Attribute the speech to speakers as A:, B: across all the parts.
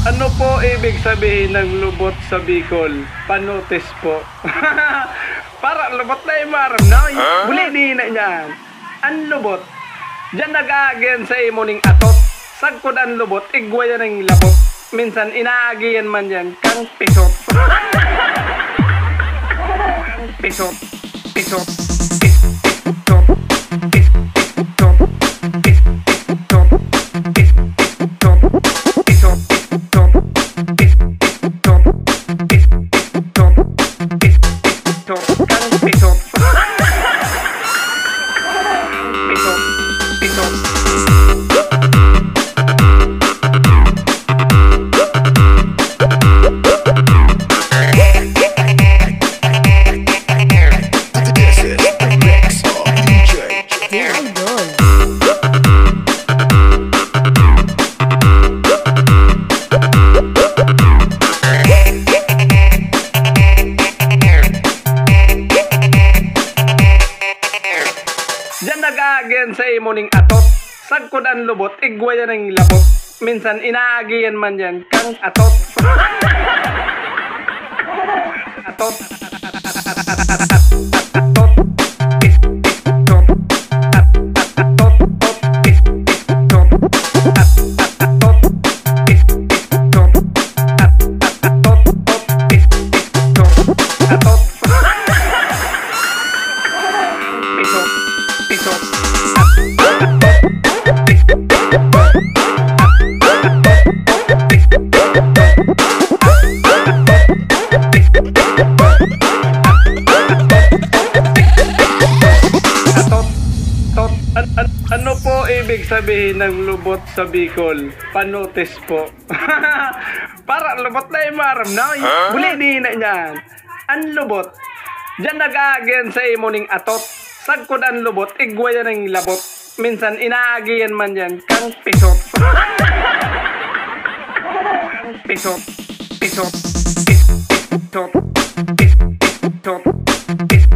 A: Ano po ibig sabihin ng lubot sa Bicol? Panotis po. Para lubot na yung maram na. Buli din na niyan. Ang lubot. Diyan nag-aagyan sa imoning atot. Sagkod ang lubot, igwaya ng labot. Minsan inaagiyan man yan kang pisot. Pisot. Pisot. Pisot. Pisot. Pisot. Diyan nag-aagyan sa imoning atot. Sagkod ang lubot, igwaya ng labot. Minsan inaagiyan man yan kang atot. Atot. Atot. Ano po ibig sabihin ng lubot sa Bicol? Panotis po. Para lubot na yung maram na. Buli din na niyan. Ang lubot. Diyan nag-aagyan sa imoning atot. Sagkod ang lubot, igwaya ng labot. Minsan inaagiyan man yan kang pisot. Pisot. Pisot. Pisot. Pisot. Pisot. Pisot.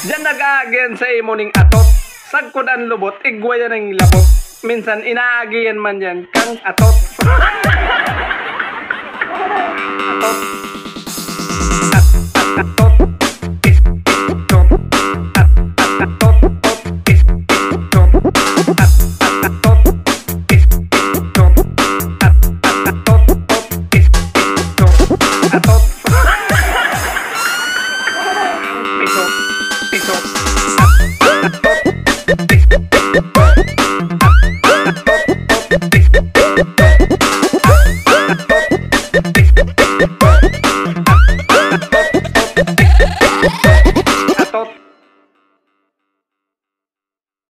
A: Diyan nag-aagyan sa imoning atot. Sagkod ang lubot, igwaya ng labot. Minsan inaagiyan man yan kang atot. Atot. Atot.